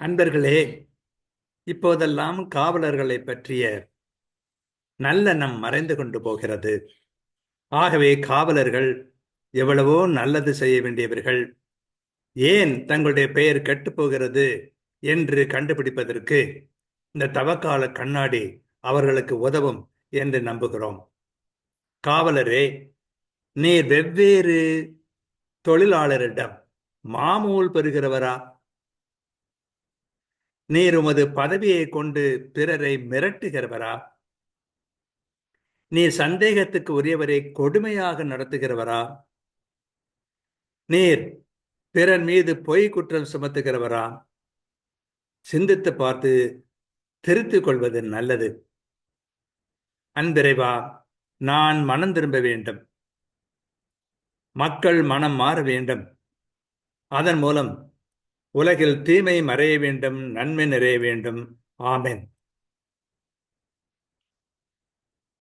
அன்பர்களே, இப்போதெல்லாம் காவலர்களை பற்றிய நல்லெண்ணம் மறைந்து கொண்டு போகிறது. ஆகவே காவலர்கள் எவ்வளவோ நல்லது செய்ய வேண்டியவர்கள். ஏன் தங்களுடைய பெயர் கெட்டுப்போகிறது என்று கண்டுபிடிப்பதற்கு இந்த தவக்கால கண்ணாடி அவர்களுக்கு உதவும் என்று நம்புகிறோம். காவலரே, நீர் வெவ்வேறு தொழிலாளரிடம் மாமூல் பெறுகிறவரா? நீர் உமது பதவியை கொண்டு பிறரை மிரட்டுகிறவரா? நீர் சந்தேகத்துக்கு உரியவரை கொடுமையாக நடத்துகிறவரா? நீர் பிறர் மீது பொய் குற்றம் சுமத்துகிறவரா? சிந்தித்து பார்த்து திருத்திக் கொள்வது நல்லது. அன்பிறைவா, நான் மனம் திரும்ப வேண்டும். மக்கள் மனம் மாற வேண்டும். அதன் மூலம் உலகில் தீமை மறைய வேண்டும், நன்மை நிறைய வேண்டும். ஆமென்.